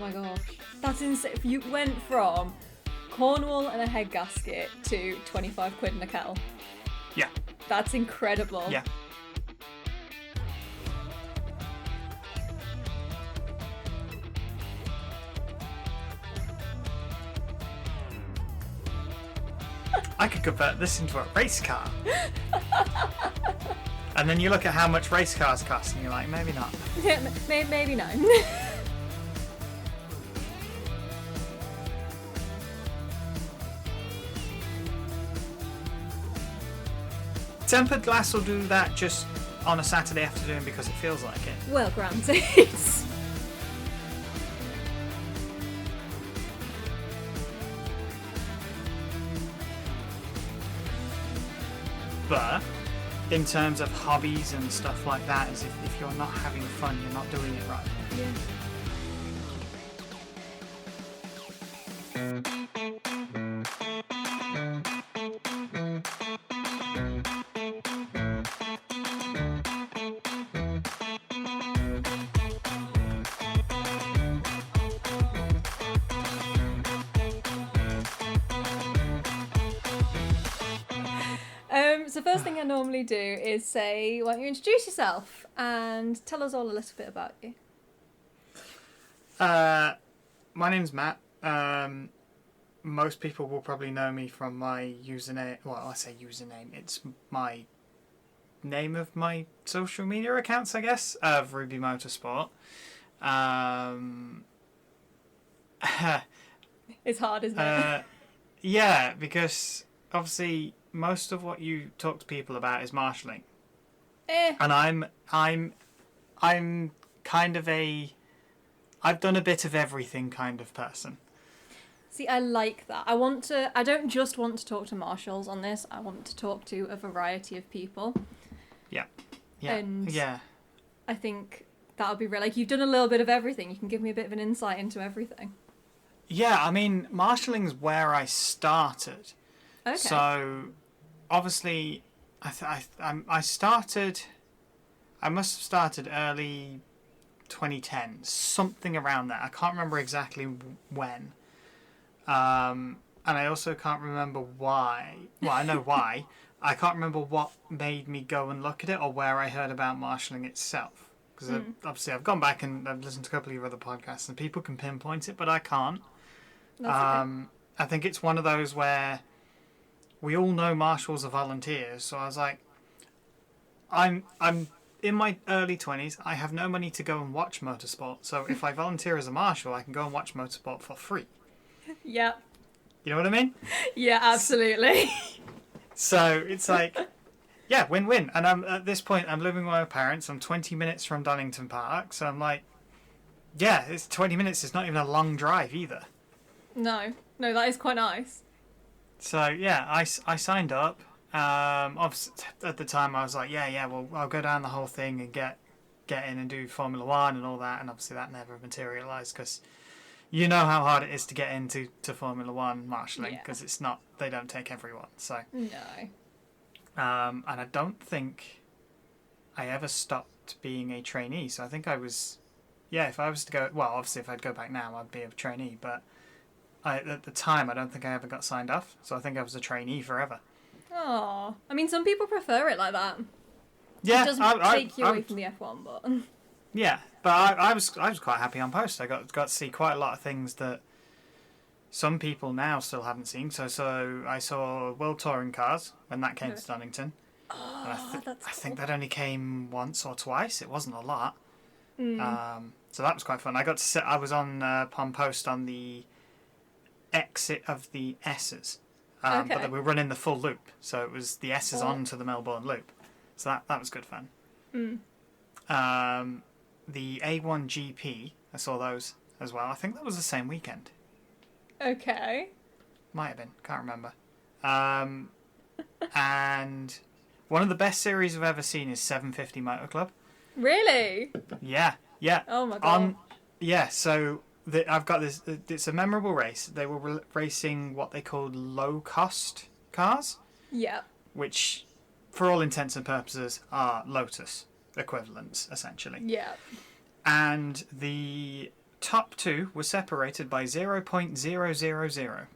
my gosh. That's insane. You went from Cornwall and a head gasket to 25 quid in a kettle. Yeah. That's incredible. Yeah. I could convert this into a race car. And then you look at how much race cars cost and you're like, maybe not. Yeah, maybe no. Tempered glass will do that just on a Saturday afternoon because it feels like it. Well, granted. But in terms of hobbies and stuff like that, is if you're not having fun, you're not doing it right. Yeah. So first thing I normally do is say, why don't you introduce yourself and tell us all a little bit about you. My name's Matt. Most people will probably know me from my username. Well, I say username. It's my name of my social media accounts, I guess, of Ruby Motorsport. It's hard, isn't it? Yeah, because obviously most of what you talk to people about is marshalling, and I'm kind of I've done a bit of everything kind of person. See, I like that. I don't just want to talk to marshals on this. I want to talk to a variety of people. Yeah. And yeah. I think that would be really, like, you've done a little bit of everything. You can give me a bit of an insight into everything. Yeah, I mean, marshalling's where I started. Okay. So, obviously, I started. I must have started early 2010, something around that. I can't remember exactly when. And I also can't remember why. Well, I know why. I can't remember what made me go and look at it or where I heard about marshalling itself. Because obviously I've gone back and I've listened to a couple of your other podcasts and people can pinpoint it, but I can't. That's okay. I think it's one of those where we all know marshals are volunteers. So I was like, I'm in my early 20s. I have no money to go and watch motorsport. So if I volunteer as a marshal, I can go and watch motorsport for free. Yeah. You know what I mean? Yeah, absolutely. So it's like, yeah, win-win. And at this point, I'm living with my parents. I'm 20 minutes from Donington Park. So I'm like, yeah, it's 20 minutes. It's not even a long drive either. No, that is quite nice. So yeah, I signed up. Obviously, at the time, I was like, yeah, well, I'll go down the whole thing and get in and do Formula One and all that. And obviously that never materialised because you know how hard it is to get into Formula One marshalling because it's not, they don't take everyone. So no. And I don't think I ever stopped being a trainee. So I think I was, if I was to go, well, obviously if I'd go back now, I'd be a trainee. But at the time, I don't think I ever got signed off. So I think I was a trainee forever. Oh, I mean, some people prefer it like that. Yeah, it doesn't take you away from the F1, but yeah, but I was quite happy on post. I got to see quite a lot of things that some people now still haven't seen. So I saw World Touring Cars when that came to Donington. Oh, and that's I think cool. that only came once or twice. It wasn't a lot. Mm. So that was quite fun. I got to sit. I was on post on the exit of the S's. But they were running the full loop, so it was the S's onto the Melbourne loop. So that was good fun. Mm. The A1 GP, I saw those as well. I think that was the same weekend. Okay. Might have been, can't remember. And one of the best series I've ever seen is 750 Motor Club. Really? Yeah. Oh my god. So I've got this. It's a memorable race. They were racing what they called low-cost cars. Yeah. Which, for all intents and purposes, are Lotus equivalents, essentially. Yeah. And the top two were separated by 0.000.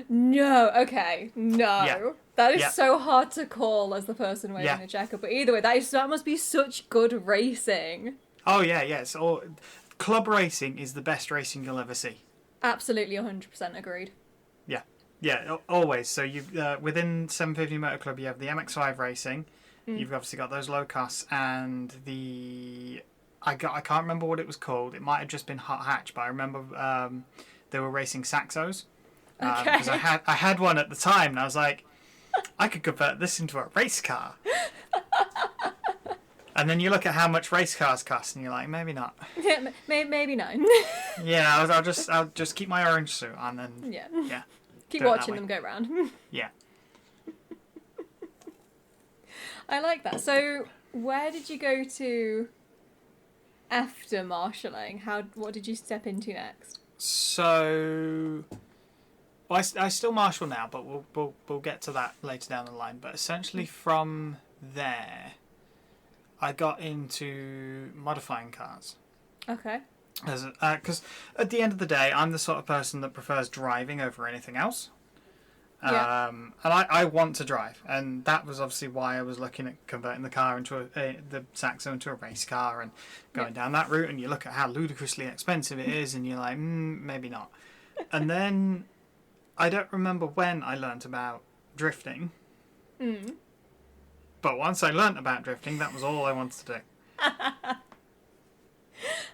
No, okay, no. Yeah. That is Yeah. so hard to call as the person waving Yeah. the checker. But either way, that must be such good racing. Oh yeah, yeah. It's all club racing is the best racing you'll ever see. Absolutely, 100% agreed. Yeah, yeah, always. So you within 750 Motor Club, you have the MX-5 racing. You've obviously got those low costs and the I can't remember what it was called. It might have just been hot hatch, but I remember they were racing Saxos. Because I had one at the time, and I was like, I could convert this into a race car. And then you look at how much race cars cost, and you're like, maybe not. Yeah, maybe no. Yeah, I'll just keep my orange suit on, and yeah, Keep do it that watching way. them go round. Yeah. I like that. So, where did you go to after marshalling? What did you step into next? So, well, I still marshal now, but we'll get to that later down the line. But essentially, from there, I got into modifying cars. Okay. Because at the end of the day, I'm the sort of person that prefers driving over anything else. Yeah. And I want to drive, and that was obviously why I was looking at converting the car into the Saxo into a race car and going down that route. And you look at how ludicrously expensive it is, and you're like, maybe not. And then I don't remember when I learnt about drifting. But once I learnt about drifting, that was all I wanted to do.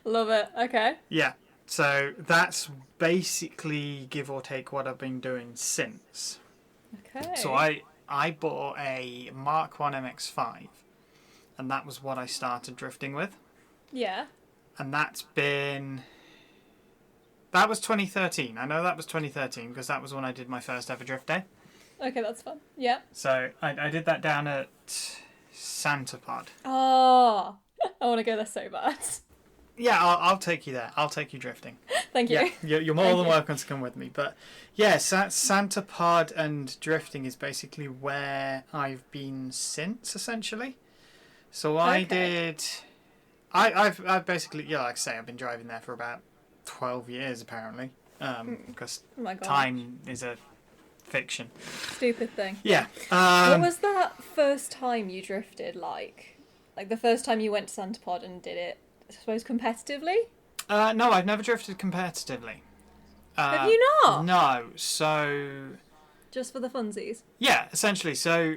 Love it. Okay. Yeah. So that's basically, give or take, what I've been doing since. Okay. So I bought a Mark 1 MX-5, and that was what I started drifting with. Yeah. And that was 2013. I know that was 2013 because that was when I did my first ever drift day. Okay, that's fun. Yeah. So I did that down at Santa Pod. Oh, I want to go there so bad. Yeah, I'll take you there. I'll take you drifting. Thank you. Yeah, you're more than welcome to come with me. But yeah, Santa Pod and drifting is basically where I've been since, essentially. So I've basically, like I say, I've been driving there for about 12 years apparently. Because time is a fiction. Stupid thing. Yeah. What was that first time you drifted like? Like the first time you went to Santa Pod and did it, I suppose, competitively? No, I've never drifted competitively. Have you not? No, so... Just for the funsies? Yeah, essentially. So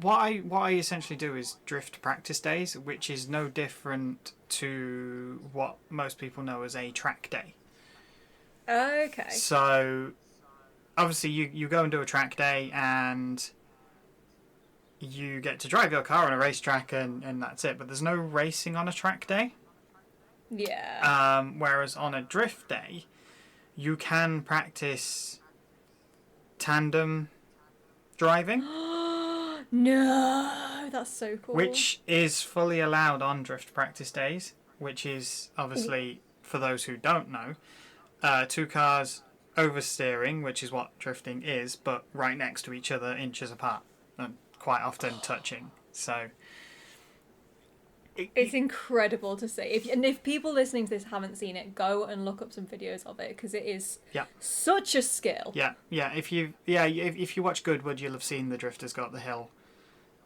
what I essentially do is drift practice days, which is no different to what most people know as a track day. Okay. So obviously you go and do a track day and you get to drive your car on a racetrack and that's it. But there's no racing on a track day. Yeah. Whereas on a drift day, you can practice tandem driving. No, that's so cool. Which is fully allowed on drift practice days, which is obviously, for those who don't know, two cars oversteering, which is what drifting is, but right next to each other, inches apart, and quite often touching. So it's incredible to see. If people listening to this haven't seen it, go and look up some videos of it because it is such a skill. Yeah. If you watch Goodwood, you'll have seen the drifters go up the hill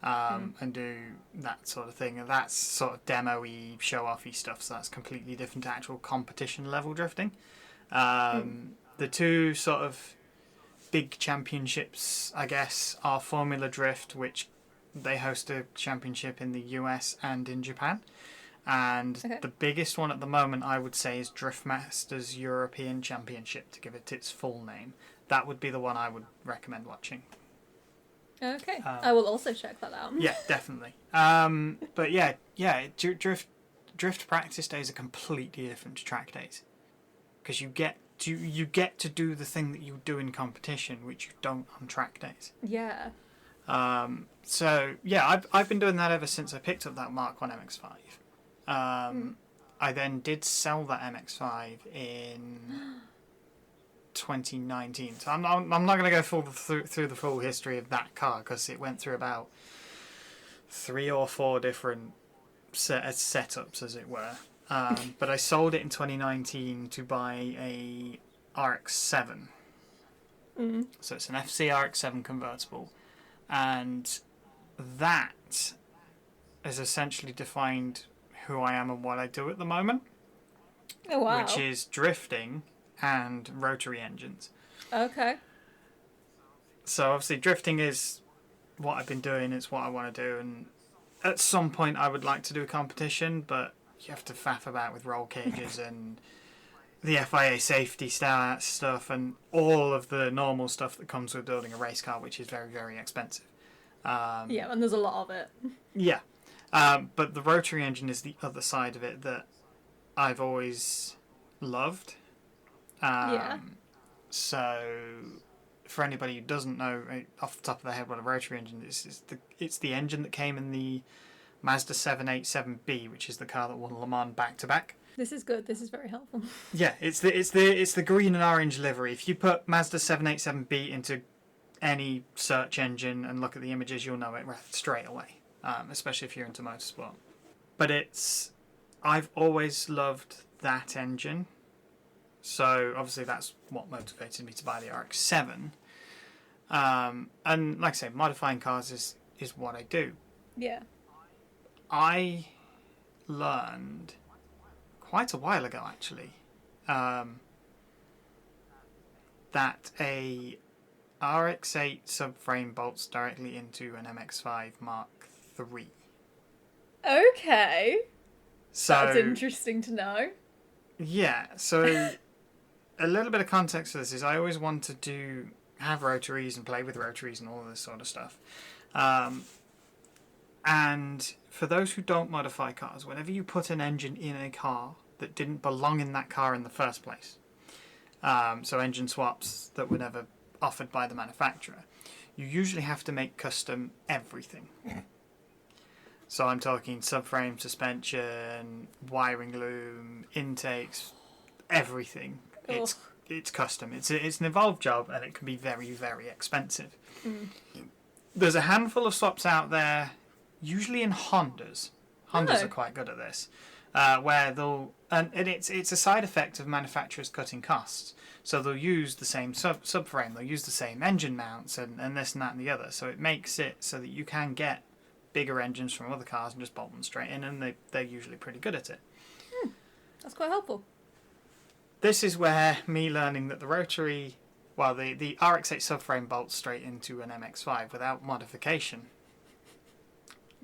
and do that sort of thing, and that's sort of demo-y, show-offy stuff. So that's completely different to actual competition level drifting. The two sort of big championships, I guess, are Formula Drift, which they host a championship in the US and in Japan. And the biggest one at the moment, I would say, is Drift Masters European Championship, to give it its full name. That would be the one I would recommend watching. Okay. I will also check that out. Yeah, definitely. But yeah, drift practice days are completely different to track days. Because you get to do the thing that you do in competition, which you don't on track days. Yeah. So yeah, I've been doing that ever since I picked up that Mark 1 MX-5. I then did sell that MX-5 in 2019. So I'm not going to go through the full history of that car because it went through about 3 or 4 different setups, as it were. But I sold it in 2019 to buy a RX-7. So it's an FC RX-7 convertible. And that has essentially defined who I am and what I do at the moment. Oh, wow. Which is drifting and rotary engines. Okay. So obviously drifting is what I've been doing, it's what I want to do, and at some point I would like to do a competition, but you have to faff about with roll cages and the FIA safety stuff and all of the normal stuff that comes with building a race car, which is very, very expensive. Yeah, and there's a lot of it. Yeah. But the rotary engine is the other side of it that I've always loved. Yeah. So, for anybody who doesn't know off the top of their head what a rotary engine is, it's the engine that came in the Mazda 787B, which is the car that won Le Mans back to back. This is good. This is very helpful. Yeah, it's the green and orange livery. If you put Mazda 787B into any search engine and look at the images, you'll know it straight away. Especially if you're into motorsport. But I've always loved that engine. So obviously that's what motivated me to buy the RX-7. And like I say, modifying cars is what I do. Yeah. I learned quite a while ago, actually, that a RX-8 subframe bolts directly into an MX-5 Mark III. Okay. So, That's interesting to know. Yeah, so a little bit of context for this is I always wanted to have rotaries and play with rotaries and all this sort of stuff. And for those who don't modify cars, whenever you put an engine in a car that didn't belong in that car in the first place, so engine swaps that were never offered by the manufacturer, you usually have to make custom everything. So I'm talking subframe, suspension, wiring loom, intakes, everything. Ugh. It's custom. It's an involved job, and it can be very, very expensive. There's a handful of swaps out there, usually in Hondas. Hondas are quite good at this, where and it's a side effect of manufacturers cutting costs. So they'll use the same subframe, they'll use the same engine mounts, and this and that and the other. So it makes it so that you can get bigger engines from other cars and just bolt them straight in, and they're usually pretty good at it. That's quite helpful. This is where me learning that the rotary, well, the RX-8 subframe bolts straight into an MX-5 without modification.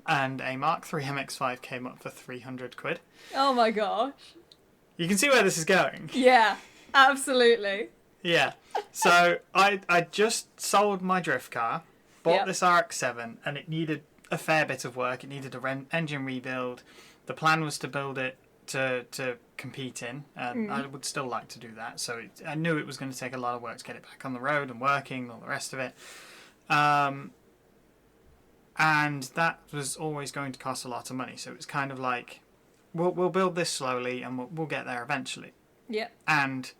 And a Mark III MX-5 came up for 300 quid. Oh my gosh. You can see where this is going. Yeah, absolutely. Yeah. So I just sold my drift car, bought this RX-7, and it needed a fair bit of work. It needed an engine rebuild. The plan was to build it to compete in, and I would still like to do that. So I knew it was going to take a lot of work to get it back on the road and working and all the rest of it. And that was always going to cost a lot of money. So it was kind of like, we'll build this slowly and we'll get there eventually. Yeah. And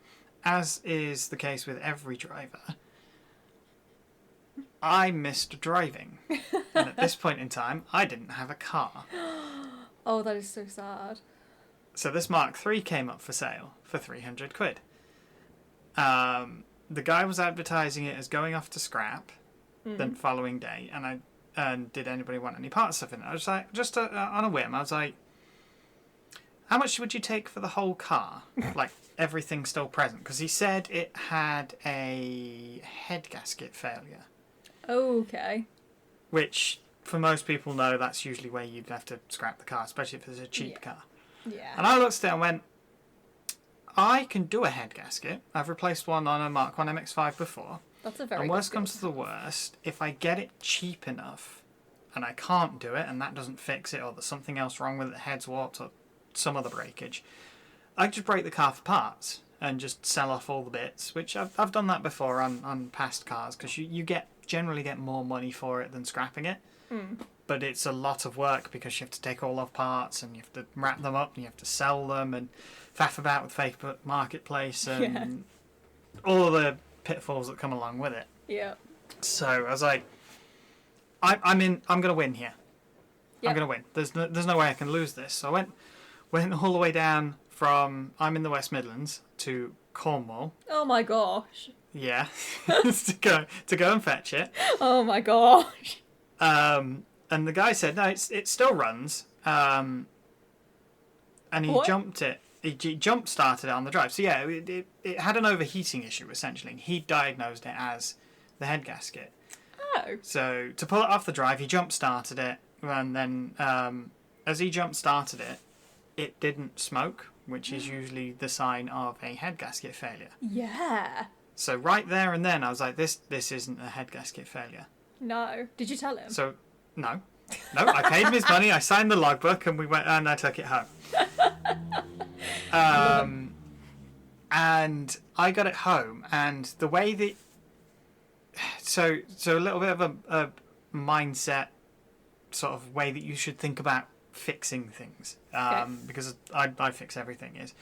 as is the case with every driver, I missed driving. And at this point in time, I didn't have a car. Oh, that is so sad. So this Mark III came up for sale for 300 quid. The guy was advertising it as going off to scrap the following day, and did anybody want any parts of it? I was like, just on a whim, I was like, how much would you take for the whole car? Like, everything still present? Because he said it had a head gasket failure. Okay. Which, for most people know, that's usually where you'd have to scrap the car, especially if it's a cheap car. Yeah. And I looked at it and went, I can do a head gasket. I've replaced one on a Mark 1 MX-5 before. That's a very And good worst skill. comes to the worst, if I get it cheap enough and I can't do it and that doesn't fix it, or there's something else wrong with it, the head's warped or some other breakage, I just break the car for parts and just sell off all the bits, which I've done that before on past cars, because you generally get more money for it than scrapping it. But it's a lot of work because you have to take all off parts and you have to wrap them up and you have to sell them and faff about with Facebook Marketplace and all the pitfalls that come along with it. Yeah. So I was like, I'm going to win here. Yep. I'm going to win. There's no way I can lose this. So I Went all the way down from, I'm in the West Midlands, to Cornwall. Oh my gosh. Yeah, to go and fetch it. Oh my gosh. And the guy said, no, it still runs. And he What? jumped it. He jump started it on the drive. So yeah, it had an overheating issue essentially. He diagnosed it as the head gasket. Oh. So to pull it off the drive, he jump started it, and then as he jump started it, it didn't smoke, which is usually the sign of a head gasket failure. Yeah. So right there and then, I was like, this isn't a head gasket failure. No. Did you tell him? So no, I paid him his money. I signed the logbook, and we went and I took it home. And I got it home, and the way that so a little bit of a mindset sort of way that you should think about fixing things, Okay. because I fix everything, is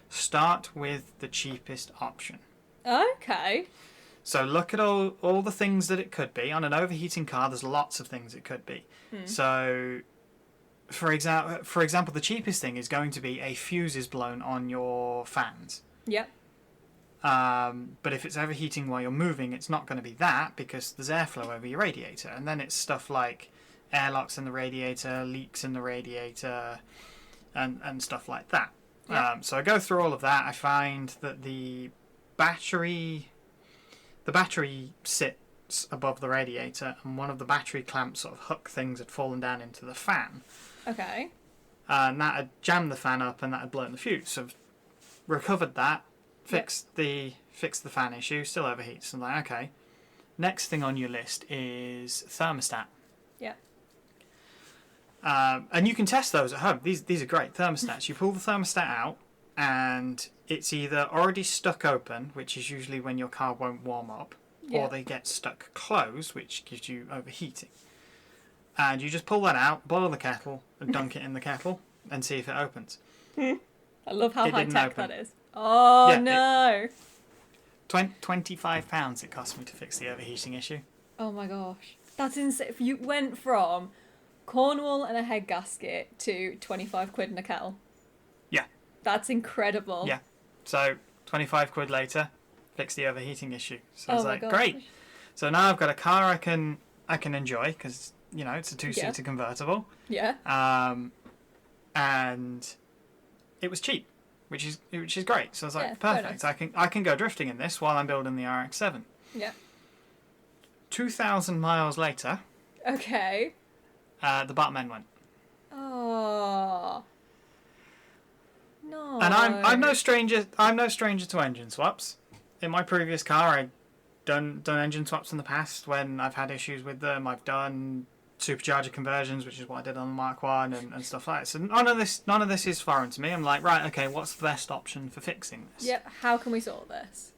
start with the cheapest option. Okay. So look at all the things that it could be. On an overheating car, there's lots of things it could be. So for example, the cheapest thing is going to be a fuse is blown on your fans. Yep. But if it's overheating while you're moving, it's not going to be that, because there's airflow over your radiator. And then it's stuff like airlocks in the radiator, leaks in the radiator, and stuff like that. Yep. So I go through all of that. I find that the battery sits above the radiator, and one of the battery clamps sort of hook things had fallen down into the fan. Okay. And that had jammed the fan up, and that had blown the fuse. So recovered that, fixed the fan issue, still overheats. I'm like, okay. Next thing on your list is thermostat. Yeah. And you can test those at home. These are great thermostats. You pull the thermostat out, and it's either already stuck open, which is usually when your car won't warm up, Yeah. or they get stuck closed, which gives you overheating. And you just pull that out, boil the kettle, and dunk it in the kettle, and see if it opens. I love how It high didn't tech open. that is. Oh Yeah, no. £25 it cost me to fix the overheating issue. Oh my gosh. That's insane. If you went from Cornwall and a head gasket to 25 quid in a kettle. Yeah. That's incredible. Yeah. So 25 quid later, fix the overheating issue. So I was Oh my like, gosh. great. So now I've got a car I can enjoy, because it's a two-seater Yeah. convertible. Yeah. And it was cheap, which is great. So I was like, Yeah, very perfect. nice. I can go drifting in this while I'm building the RX-7. Yeah. 2,000 miles later, Okay. the bottom end went. Oh. No. And I'm no stranger to engine swaps. In my previous car, I'd done engine swaps in the past when I've had issues with them. I've done supercharger conversions, which is what I did on the Mark 1 and stuff like that. So none of this is foreign to me. I'm like, right, okay, what's the best option for fixing this? Yep. How can we sort this?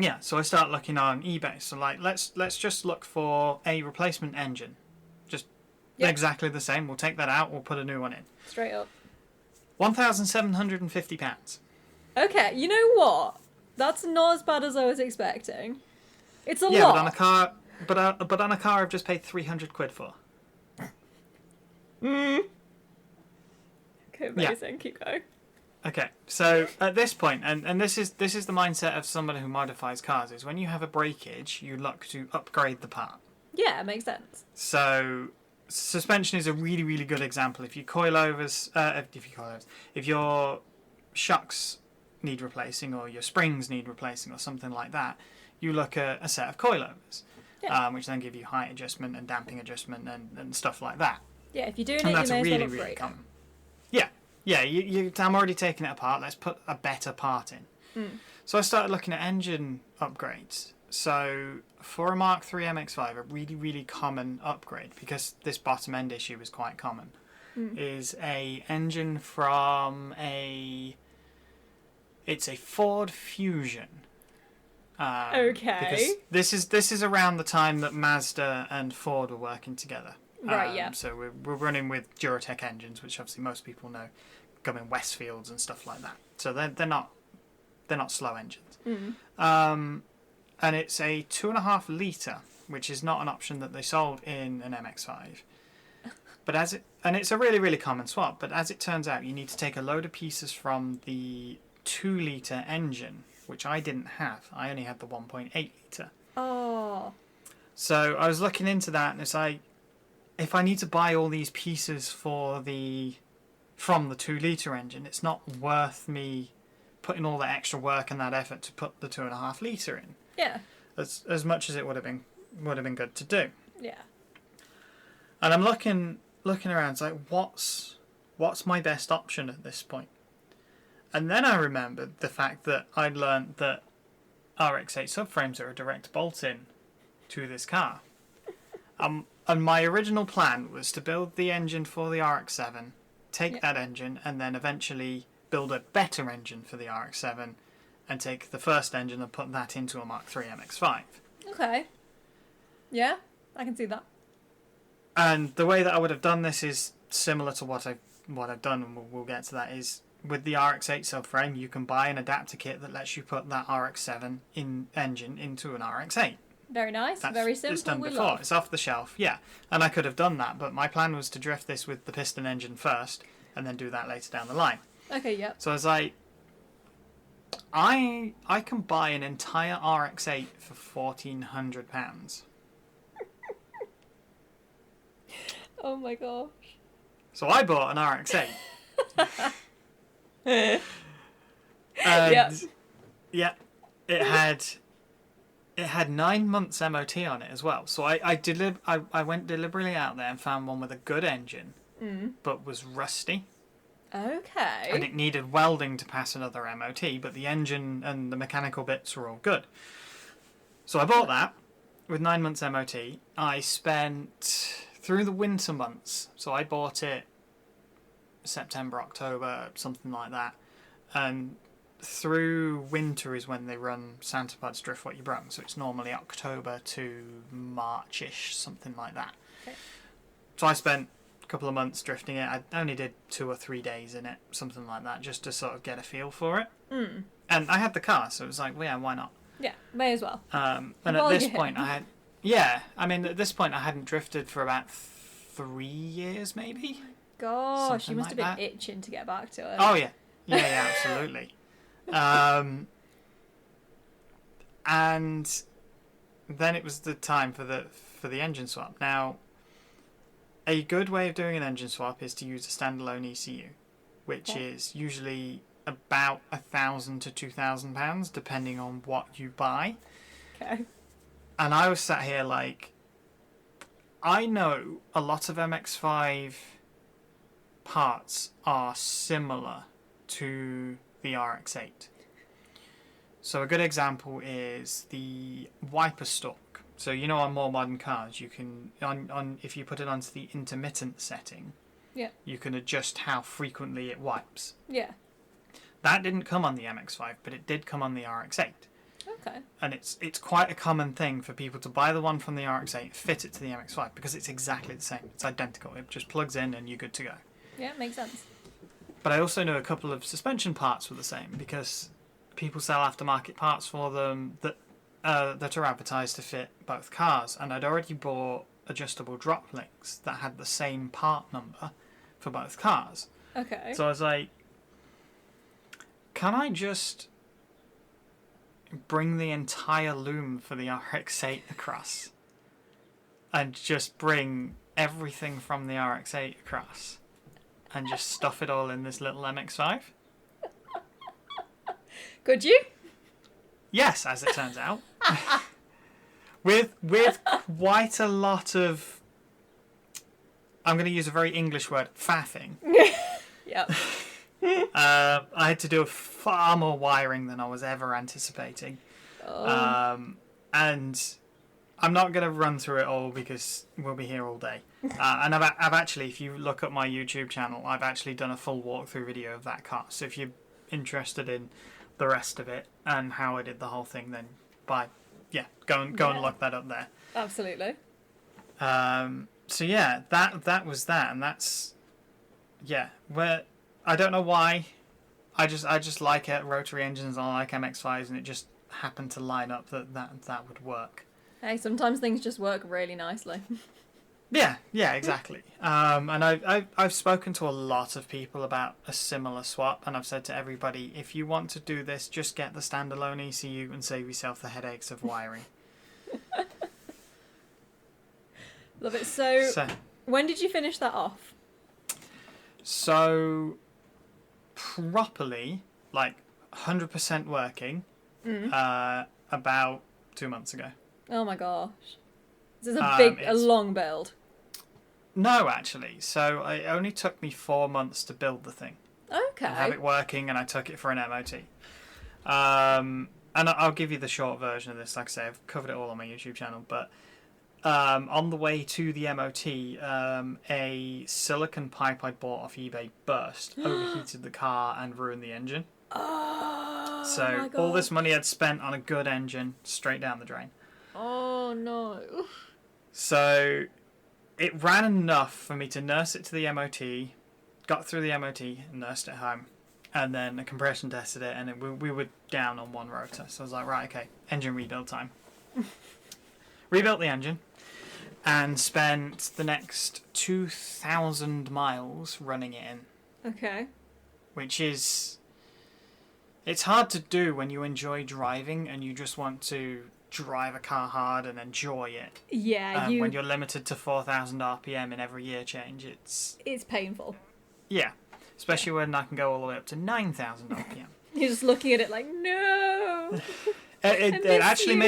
Yeah, so I start looking on eBay. So like, let's just look for a replacement engine, just Yep. exactly the same. We'll take that out. We'll put a new one in. Straight up. £1,750. Okay. You know what? That's not as bad as I was expecting. It's a Yeah, lot. but on a car, but on a car I've just paid 300 quid for. Okay, amazing. Keep going. Okay, so at this point, and this is the mindset of somebody who modifies cars, is when you have a breakage, you look to upgrade the part. Yeah, it makes sense. So suspension is a really, really good example. If your coilovers, if your shocks need replacing, or your springs need replacing, or something like that, you look at a set of coilovers, Yeah. which then give you height adjustment and damping adjustment and stuff like that. Yeah, if you're doing And it, that's you may really, as well really upgrade it. common. Yeah. I'm already taking it apart. Let's put a better part in. So I started looking at engine upgrades. So for a Mark III MX-5, a really, really common upgrade, because this bottom end issue is quite common, is a engine from it's a Ford Fusion. Okay. Because this is around the time that Mazda and Ford were working together. Right, yeah. So we're running with Duratec engines, which obviously most people know, come in Westfields and stuff like that. So they're not slow engines. And it's a 2.5 litre, which is not an option that they sold in an MX-5, and it's a really, really common swap, but as it turns out, you need to take a load of pieces from the 2-litre engine, which I didn't have. I only had the 1.8-litre. Oh. So I was looking into that, and it's like, if I need to buy all these pieces from the 2-litre engine, it's not worth me putting all that extra work and that effort to put the 2.5-litre in. Yeah. As much as it would have been good to do. Yeah. And I'm looking around, it's like, what's my best option at this point? And then I remembered the fact that I'd learned that RX-8 subframes are a direct bolt-in to this car. And my original plan was to build the engine for the RX-7, take that engine, and then eventually build a better engine for the RX-7, and take the first engine and put that into a Mark III MX-5. Okay. Yeah, I can see that. And the way that I would have done this is similar to what I've done, and we'll get to that, is with the RX-8 subframe, you can buy an adapter kit that lets you put that RX-7 engine into an RX-8. Very nice, very simple. It's done before. It's off the shelf, yeah. And I could have done that, but my plan was to drift this with the piston engine first, and then do that later down the line. Okay, yep. So I was like, I can buy an entire RX-8 for £1,400. Oh my gosh. So I bought an RX-8. Yep. Yeah, it had 9 months MOT on it as well. So I went deliberately out there and found one with a good engine, but was rusty. Okay. And it needed welding to pass another MOT, but the engine and the mechanical bits were all good. So I bought that with 9 months MOT. I spent through the winter months, so I bought it September, October, something like that, and through winter is when they run Santa Pod's Drift What You Brung, so it's normally October to March-ish, something like that. Okay. So I spent a couple of months drifting it. I only did 2 or 3 days in it, something like that, just to sort of get a feel for it. And I had the car, so it was like, well, yeah, why not? Yeah, may as well. And at this point I hadn't drifted for about 3 years, maybe. Gosh, Something you must like have been that. itching to get back to it. Oh yeah, absolutely. And then it was the time for the engine swap. Now, a good way of doing an engine swap is to use a standalone ECU, which is usually about £1,000 to £2,000, depending on what you buy. Okay. And I was sat here like, I know a lot of MX-5 parts are similar to the RX-8. So a good example is the wiper stalk. So you know, on more modern cars, you can if you put it onto the intermittent setting, you can adjust how frequently it wipes. Yeah. That didn't come on the MX-5, but it did come on the RX-8. Okay. And it's quite a common thing for people to buy the one from the RX-8, fit it to the MX-5, because it's exactly the same. It's identical. It just plugs in and you're good to go. Yeah, makes sense. But I also know a couple of suspension parts were the same, because people sell aftermarket parts for them that are advertised to fit both cars. And I'd already bought adjustable drop links that had the same part number for both cars. Okay. So I was like, can I just bring the entire loom for the RX-8 across and just bring everything from the RX-8 across and just stuff it all in this little MX-5? Could you? Yes, as it turns out. with quite a lot of, I'm going to use a very English word, faffing. Yep. I had to do far more wiring than I was ever anticipating. And I'm not going to run through it all because we'll be here all day. And I've actually, if you look at my YouTube channel, I've actually done a full walkthrough video of that car. So if you're interested in the rest of it and how I did the whole thing, then go and look that up there. Absolutely. So yeah, that was that, and that's where I don't know why. I just like it, rotary engines, and I like MX-5s, and it just happened to line up that would work. Hey, sometimes things just work really nicely. Yeah, exactly. And I've spoken to a lot of people about a similar swap, and I've said to everybody, if you want to do this, just get the standalone ECU and save yourself the headaches of wiring. Love it. So, So, when did you finish that off? so properly, like 100% working, about 2 months ago. Oh my gosh. This is a It's- long build. No, actually. So it only took me 4 months to build the thing. Okay. And have it working, and I took it for an MOT. And I'll give you the short version of this. Like I say, I've covered it all on my YouTube channel. But on the way to the MOT, a silicon pipe I'd bought off eBay burst, overheated the car, and ruined the engine. Oh, So my God. all this money I'd spent on a good engine, straight down the drain. Oh, no. So it ran enough for me to nurse it to the MOT, got through the MOT, nursed it home, and then a compression tested it, and we were down on one rotor. So I was like, right, okay, engine rebuild time. Rebuilt the engine, and spent the next 2,000 miles running it in, Okay. which is... It's hard to do when you enjoy driving and you just want to drive a car hard and enjoy it. Yeah, When you're limited to 4,000 RPM in every year change, it's painful. yeah, especially when I can go all the way up to 9,000 RPM. You're just looking at it like, no. It miss actually you.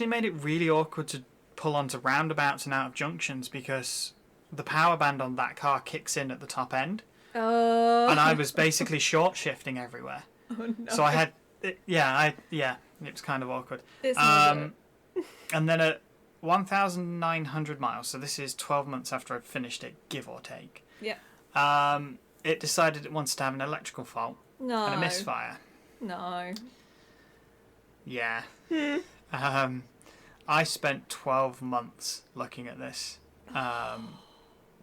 made it really awkward to pull onto roundabouts and out of junctions because the power band on that car kicks in at the top end, Oh. and I was basically short shifting everywhere. Oh, no. So I had it was kind of awkward. It's not good. And then at 1,900 miles, so this is 12 months after I'd finished it, give or take. Yeah. It decided it wants to have an electrical fault No. and a misfire. No. Yeah. I spent 12 months looking at this.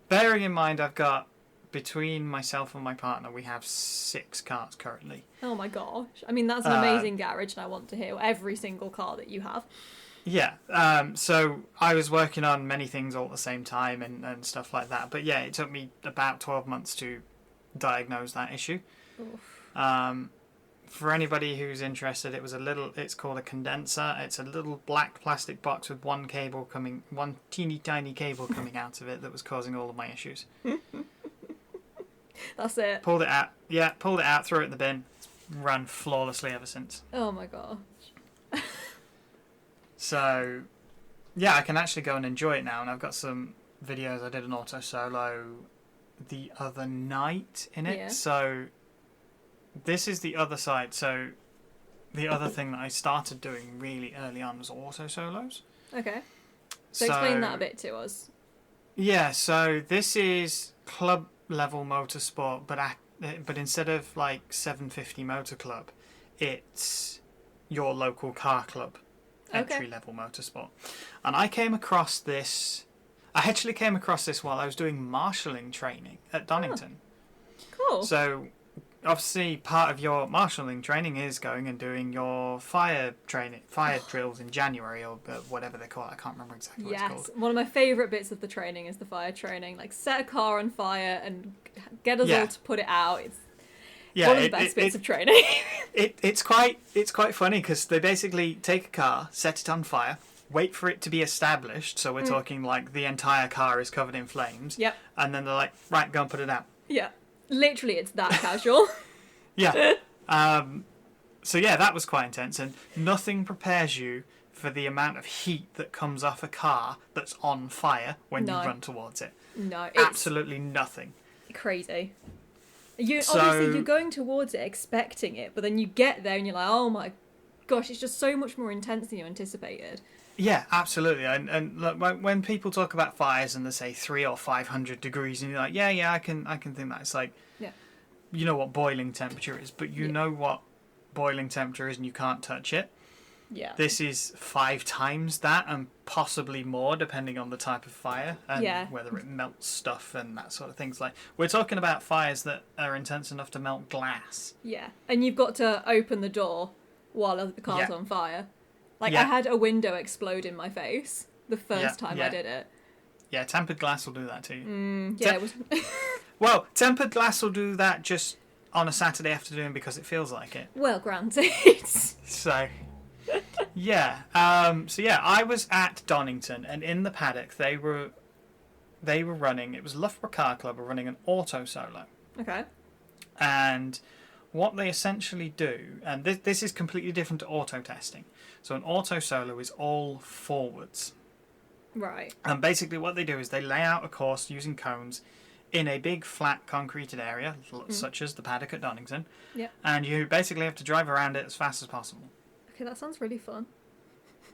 Bearing in mind I've got, between myself and my partner, we have 6 cars currently. Oh my gosh. I mean, that's an amazing garage, and I want to hear every single car that you have. Yeah, so I was working on many things all at the same time and stuff like that. But yeah, it took me about 12 months to diagnose that issue. For anybody who's interested, it's called a condenser. It's a little black plastic box with one teeny tiny cable coming out of it that was causing all of my issues. That's it. Pulled it out, threw it in the bin. It's run flawlessly ever since. Oh my gosh. So, yeah, I can actually go and enjoy it now, and I've got some videos. I did an auto solo the other night in it. Yeah. So, this is the other side. So, the other thing that I started doing really early on was auto solos. Okay. So explain that a bit to us. Yeah, so this is club level motorsport, but instead of like 750 Motor Club, it's your local car club. Entry level motorsport. And I actually came across this while I was doing marshalling training at Donington. Cool. So obviously part of your marshalling training is going and doing your fire drills in January, or whatever they call it. I can't remember exactly what it's Yes, called. one of my favourite bits of the training is the fire training. Like, set a car on fire and get us all to put it out. It's one of the best bits of training. It's quite funny because they basically take a car, set it on fire, wait for it to be established. So we're talking like the entire car is covered in flames. Yep. And then they're like, right, go and put it out. Yeah. Literally, it's that casual. Yeah. So yeah, that was quite intense, and nothing prepares you for the amount of heat that comes off a car that's on fire when you run towards it. No, it's Absolutely nothing. crazy. Obviously, you're going towards it expecting it, but then you get there and you're like, oh my gosh, it's just so much more intense than you anticipated. Yeah, absolutely. And look, when people talk about fires and they say 300 or 500 degrees, and you're like, yeah, I can think that. It's like, you know what boiling temperature is, but you know what boiling temperature is, and you can't touch it. Yeah. This is 5 times that, and possibly more, depending on the type of fire and whether it melts stuff and that sort of things. Like, we're talking about fires that are intense enough to melt glass. Yeah, and you've got to open the door while the car's on fire. Like, I had a window explode in my face the first time I did it. Yeah, tempered glass will do that to you. Yeah, it was. Well, tempered glass will do that just on a Saturday afternoon because it feels like it. Well, granted. So, yeah. So yeah, I was at Donington, and in the paddock they were running. It was Loughborough Car Club were running an auto solo, Okay. and what they essentially do, and this is completely different to auto testing. So an auto solo is all forwards. Right. And basically what they do is they lay out a course using cones in a big flat concreted area, such as the paddock at Donington. Yeah. And you basically have to drive around it as fast as possible. Okay, that sounds really fun.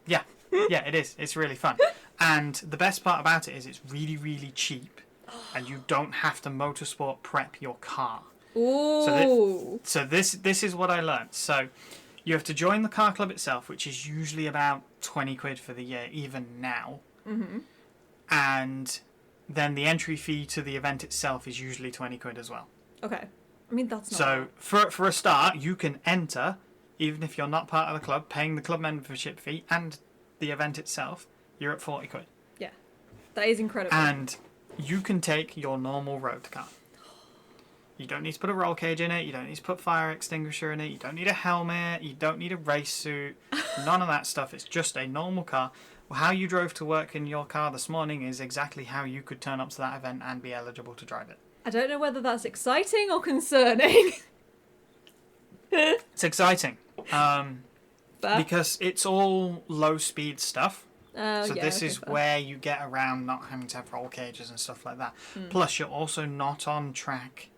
Yeah. Yeah, it is. It's really fun. And the best part about it is it's really, really cheap. And you don't have to motorsport prep your car. Ooh. So this is what I learned. So you have to join the car club itself, which is usually about 20 quid for the year, even now. Mm-hmm. And then the entry fee to the event itself is usually 20 quid as well. Okay. I mean, that's not So for a start, you can enter, even if you're not part of the club, paying the club membership fee and the event itself, you're at 40 quid. Yeah. That is incredible. And you can take your normal road car. You don't need to put a roll cage in it. You don't need to put fire extinguisher in it. You don't need a helmet. You don't need a race suit. None of that stuff. It's just a normal car. How you drove to work in your car this morning is exactly how you could turn up to that event and be eligible to drive it. I don't know whether that's exciting or concerning. It's exciting. But Because it's all low speed stuff. Oh, So yeah, this okay, is fair. where you get around not having to have roll cages and stuff like that. Plus, you're also not on track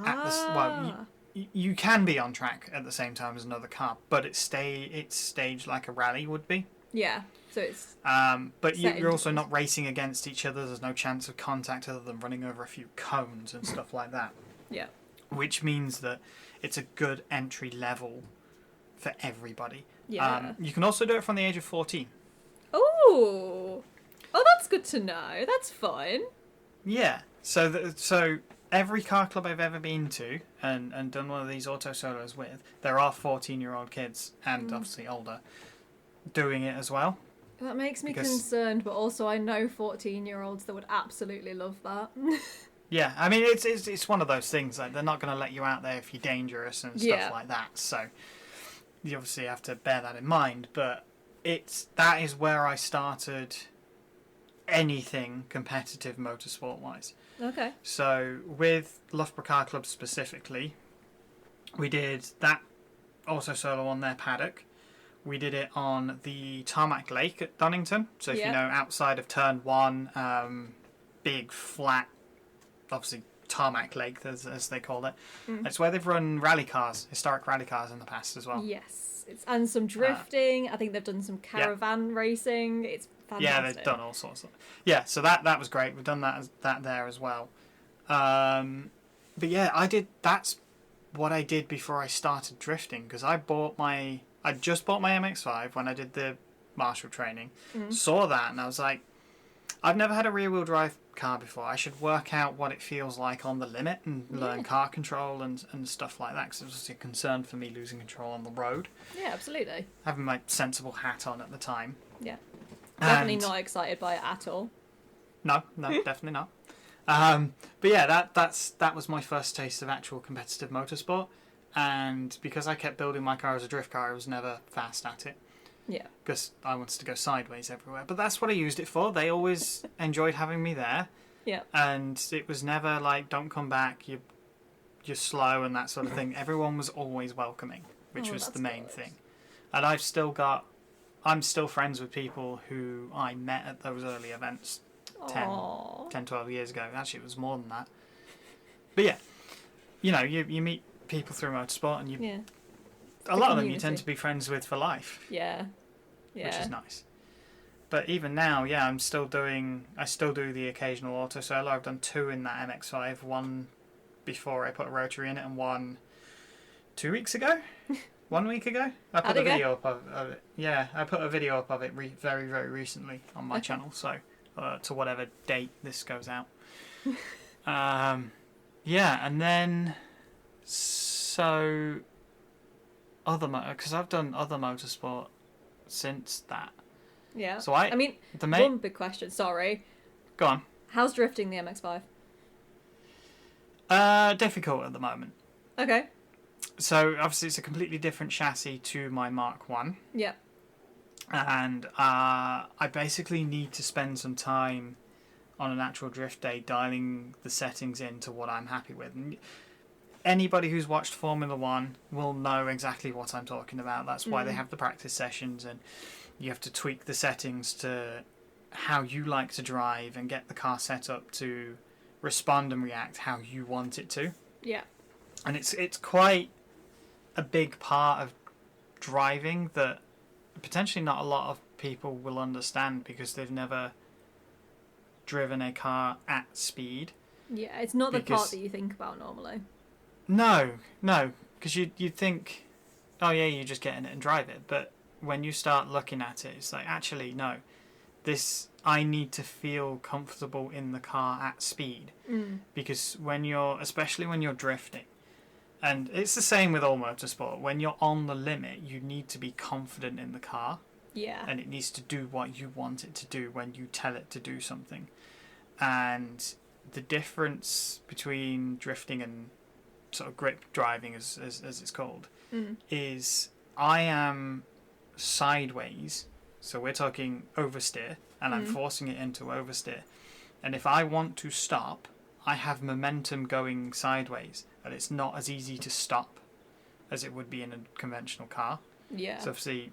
at the well. You can be on track at the same time as another car, but it's staged like a rally would be. Yeah, so it's But Set you're also intervals. not racing against each other. There's no chance of contact other than running over a few cones and stuff like that. yeah. Which means that it's a good entry level for everybody. Yeah. You can also do it from the age of 14. Oh, that's good to know. That's fun. Yeah. So every car club I've ever been to and done one of these auto solos with, there are 14-year-old kids and obviously older doing it as well. That makes me Because- concerned, but also I know 14-year-olds that would absolutely love that. Yeah, I mean it's one of those things, like they're not going to let you out there if you're dangerous and stuff Yeah. like that. So you obviously have to bear that in mind. But that is where I started anything competitive motorsport wise. Okay. So with Loughborough Car Club specifically, we did that auto solo on their paddock. We did it on the tarmac lake at Donington. So if Yeah. you know, outside of turn 1, big flat, obviously tarmac lake as they call it. It's where they've run rally cars, historic rally cars in the past as well. Yes, and some drifting. I think they've done some caravan racing. It's fantastic. Yeah, they've done all sorts of. Yeah, so that was great. We've done that there as well. But yeah, that's what I did before I started drifting, because I just bought my MX-5 when I did the marshal training. Saw that and I was like, I've never had a rear wheel drive car before. I should work out what it feels like on the limit and learn car control and stuff like that, because it was a concern for me losing control on the road. Yeah, absolutely. Having my sensible hat on at the time. Yeah. Definitely And- not excited by it at all. No, definitely not. But yeah, that was my first taste of actual competitive motorsport, and because I kept building my car as a drift car, I was never fast at it Yeah. because I wanted to go sideways everywhere. But that's what I used it for. They always enjoyed having me there, Yeah. and it was never like, "Don't come back, you're slow" and that sort of thing. Everyone was always welcoming, which Oh, was that's the main good. thing. And I'm still friends with people who I met at those early events 10, 12 years ago. Actually, it was more than that. But yeah, you meet people through motorsport, and Yeah. a lot of them you community. tend to be friends with for life, Yeah. Yeah. which is nice. But even now, yeah, I still do the occasional auto solo. I've done 2 in that MX-5, one before I put a rotary in it, and one 2 weeks ago. 1 week ago, I put How'd a it go? video up of it. Yeah, I put a video up of it very, very recently on my channel. So to whatever date this goes out. Yeah, and then so because I've done other motorsport since that. Yeah. So I mean, the main one big question. Sorry. Go on. How's drifting the MX-5? Difficult at the moment. Okay. So obviously it's a completely different chassis to my Mark 1. Yeah. And I basically need to spend some time on an actual drift day dialing the settings into what I'm happy with. And anybody who's watched Formula 1 will know exactly what I'm talking about. That's why they have the practice sessions, and you have to tweak the settings to how you like to drive and get the car set up to respond and react how you want it to. Yeah. And it's quite a big part of driving that potentially not a lot of people will understand because they've never driven a car at speed. Yeah, it's not the part that you think about normally. No, because you'd think, oh yeah, you just get in it and drive it. But when you start looking at it, it's like, actually, no. I need to feel comfortable in the car at speed. Because especially when you're drifting, and it's the same with all motorsport, when you're on the limit, you need to be confident in the car. Yeah. And it needs to do what you want it to do when you tell it to do something. And the difference between drifting and sort of grip driving, as it's called, is I am sideways. So we're talking oversteer, and I'm forcing it into oversteer. And if I want to stop, I have momentum going sideways, and it's not as easy to stop as it would be in a conventional car. Yeah. So obviously,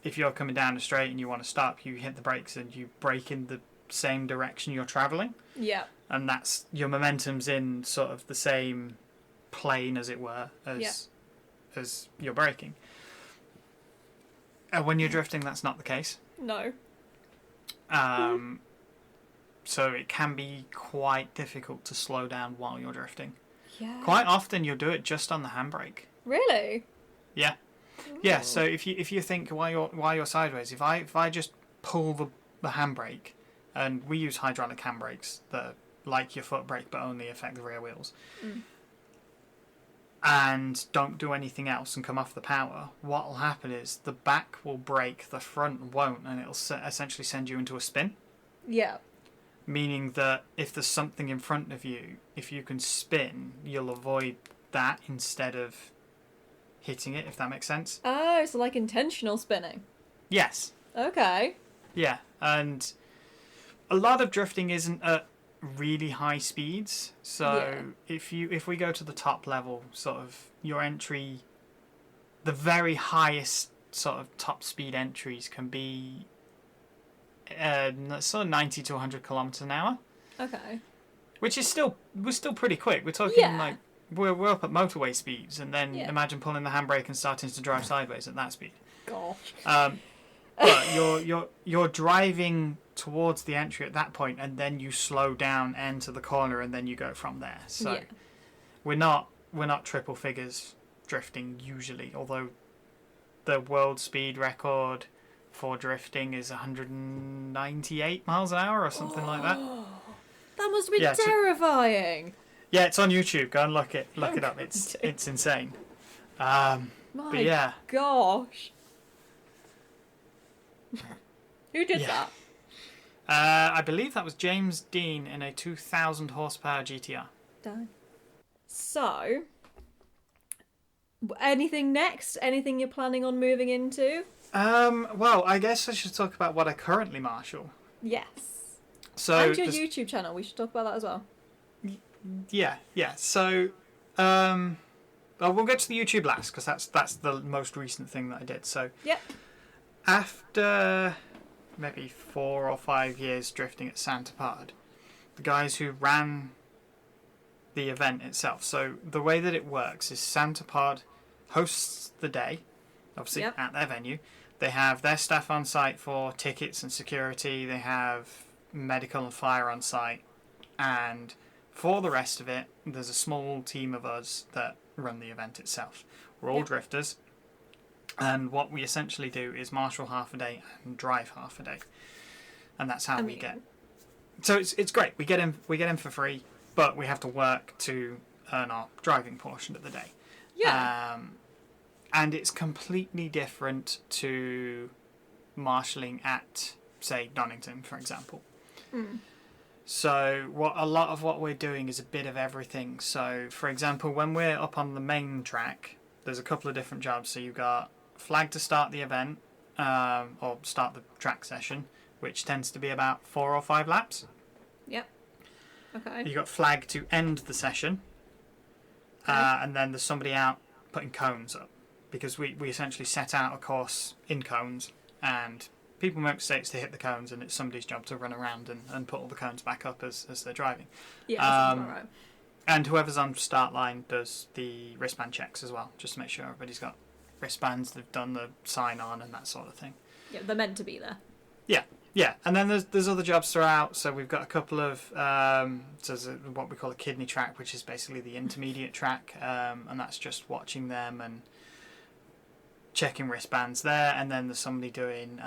if you're coming down a straight and you want to stop, you hit the brakes and you brake in the same direction you're travelling. Yeah. And that's your momentum's in sort of the same plane, as it were, as you're braking. When you're drifting, that's not the case. No. So it can be quite difficult to slow down while you're drifting. Yeah. Quite often you'll do it just on the handbrake. Really? Yeah. Ooh. Yeah, so if you think while you're sideways, if I just pull the handbrake, and we use hydraulic handbrakes that are like your foot brake but only affect the rear wheels, and don't do anything else and come off the power, what will happen is the back will brake, the front won't, and it'll essentially send you into a spin. Yeah. Meaning that if there's something in front of you, if you can spin, you'll avoid that instead of hitting it, if that makes sense. Oh, so like intentional spinning. Yes. Okay. Yeah, and a lot of drifting isn't at really high speeds. So if we go to the top level, sort of your entry, the very highest sort of top speed entries can be sort of 90 to 100 kilometers an hour. Okay. Which is we're still pretty quick. We're talking like we're up at motorway speeds, and then imagine pulling the handbrake and starting to drive sideways at that speed. Gosh. But you're driving towards the entry at that point, and then you slow down, enter the corner, and then you go from there. So we're not triple figures drifting usually, although the world speed record for drifting is 198 miles an hour or something like that. That must have been terrifying. Yeah, it's on YouTube. Go and look it up. It's insane. My but yeah. Gosh. Who did that? I believe that was James Dean in a 2,000 horsepower GTR. Dang. So, anything next? Anything you're planning on moving into? Well, I guess I should talk about what I currently marshal. Yes. So and your YouTube channel. We should talk about that as well. Yeah. So, well, we'll get to the YouTube last because that's the most recent thing that I did. So, after maybe 4 or 5 years drifting at Santa Pod, the guys who ran the event itself. So the way that it works is Santa Pod hosts the day, obviously at their venue. They have their staff on site for tickets and security. They have medical and fire on site. And for the rest of it, there's a small team of us that run the event itself. We're all drifters. And what we essentially do is marshal half a day and drive half a day. And that's how we get. So it's great. We get in for free, but we have to work to earn our driving portion of the day. Yeah. And it's completely different to marshalling at, say, Donington, for example. So a lot of what we're doing is a bit of everything. So for example, when we're up on the main track, there's a couple of different jobs. So you've got flag to start the event, or start the track session, which tends to be about 4 or 5 laps. Yep. Okay. You've got flag to end the session, and then there's somebody out putting cones up, because we essentially set out a course in cones, and people make mistakes to hit the cones, and it's somebody's job to run around and put all the cones back up as they're driving. Yeah, sounds about right. And whoever's on start line does the wristband checks as well, just to make sure everybody's got wristbands, they've done the sign on and that sort of thing. Yeah, they're meant to be there. Yeah, and then there's other jobs throughout. So we've got a couple of so there's what we call a kidney track, which is basically the intermediate track, and that's just watching them and checking wristbands there. And then there's somebody doing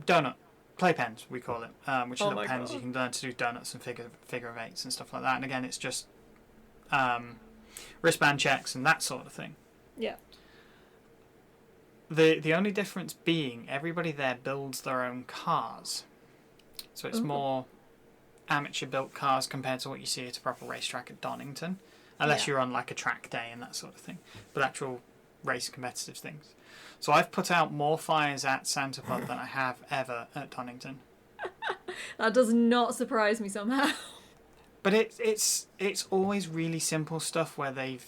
donut playpens, we call it, which are little pens you can learn to do donuts and figure of eights and stuff like that. And again, it's just wristband checks and that sort of thing. Yeah. The only difference being everybody there builds their own cars. So it's more amateur built cars compared to what you see at a proper racetrack at Donington. Unless you're on like a track day and that sort of thing. But actual race competitive things. So I've put out more fires at Santa Pod than I have ever at Donington. That does not surprise me somehow. But it's always really simple stuff where they've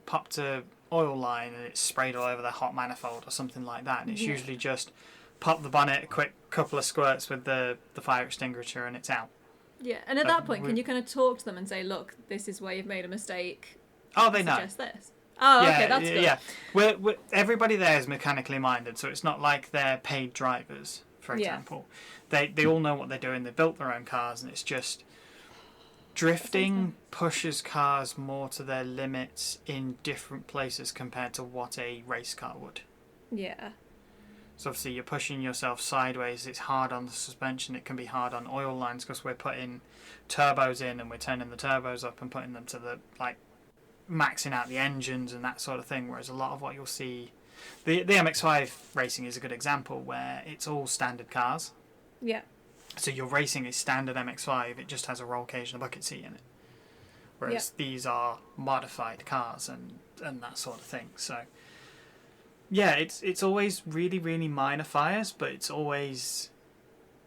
popped a oil line and it's sprayed all over their hot manifold or something like that, and it's usually just pop the bonnet, a quick couple of squirts with the fire extinguisher, and it's out. Yeah, and at that point, can you kind of talk to them and say, look, this is where you've made a mistake? Oh, they know. Suggest this. Oh, yeah, okay, that's good. Yeah, everybody there is mechanically minded, so it's not like they're paid drivers, for example. They all know what they're doing, they built their own cars, and it's just drifting pushes cars more to their limits in different places compared to what a race car would. Yeah. So obviously you're pushing yourself sideways, it's hard on the suspension, it can be hard on oil lines because we're putting turbos in and we're turning the turbos up and putting them to the, like, maxing out the engines and that sort of thing, whereas a lot of what you'll see... The MX-5 racing is a good example where it's all standard cars. Yeah. So your racing is standard MX-5, it just has a roll cage and a bucket seat in it. Whereas these are modified cars and that sort of thing. So yeah, it's always really, really minor fires, but it's always...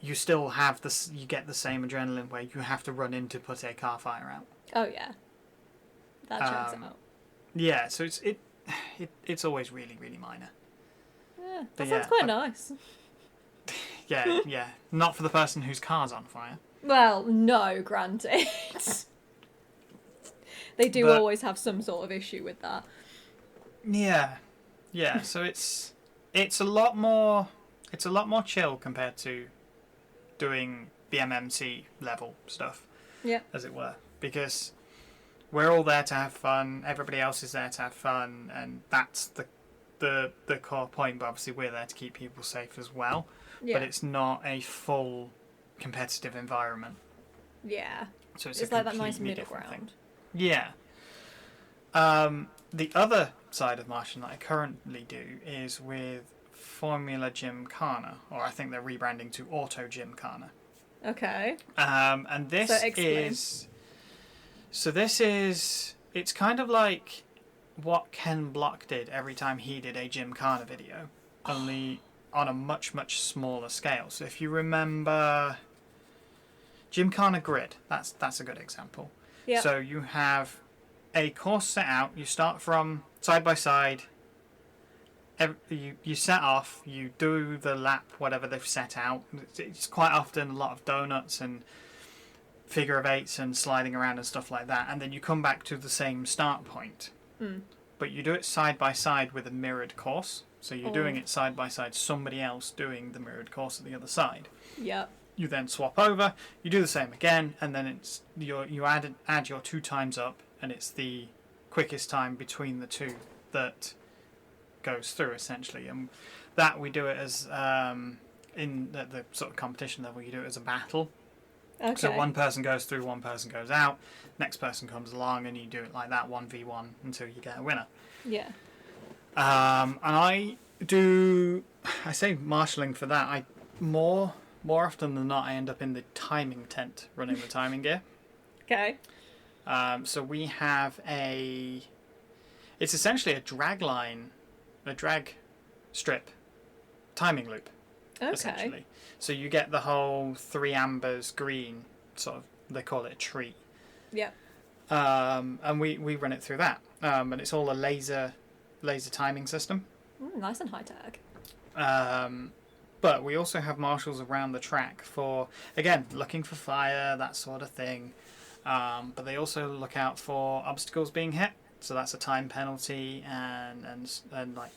You still have this, you get the same adrenaline where you have to run in to put a car fire out. Oh yeah. That checks out. Yeah, so it's always really, really minor. Yeah, that sounds quite nice. Yeah. Not for the person whose car's on fire. Well, no, granted. They do always have some sort of issue with that. Yeah. So it's a lot more chill compared to doing the MMC level stuff. Yeah. As it were, because we're all there to have fun. Everybody else is there to have fun, and that's the core point. But obviously, we're there to keep people safe as well. Yeah. But it's not a full competitive environment. Yeah. So it's like that nice middle ground. Thing. Yeah. The other side of marshalling that I currently do is with Formula Gymkhana, or I think they're rebranding to Auto Gymkhana. Okay. And this it's kind of like what Ken Block did every time he did a Gymkhana video, only on a much, much smaller scale. So if you remember Gymkhana Grid, that's a good example. Yep. So you have a course set out, you start from side by side, you set off, you do the lap, whatever they've set out. It's quite often a lot of donuts and figure of eights and sliding around and stuff like that, and then you come back to the same start point. But you do it side by side with a mirrored course. So you're doing it side by side, somebody else doing the mirrored course at the other side. Yep. You then swap over, you do the same again, and then it's you add your 2 times up, and it's the quickest time between the two that goes through, essentially. And that we do it as in the sort of competition level, you do it as a battle. Okay. So one person goes through, one person goes out, next person comes along, and you do it like that, 1v1 until you get a winner. Yeah. And I say marshalling for that. I more more often than not, I end up in the timing tent running the timing gear. Okay. So we have it's essentially a drag strip timing loop, essentially. So you get the whole 3 ambers green, sort of, they call it a tree. Yep. And we run it through that. And it's all a laser timing system. Nice and high tech. But we also have marshals around the track for, again, looking for fire, that sort of thing. But they also look out for obstacles being hit. So that's a time penalty and like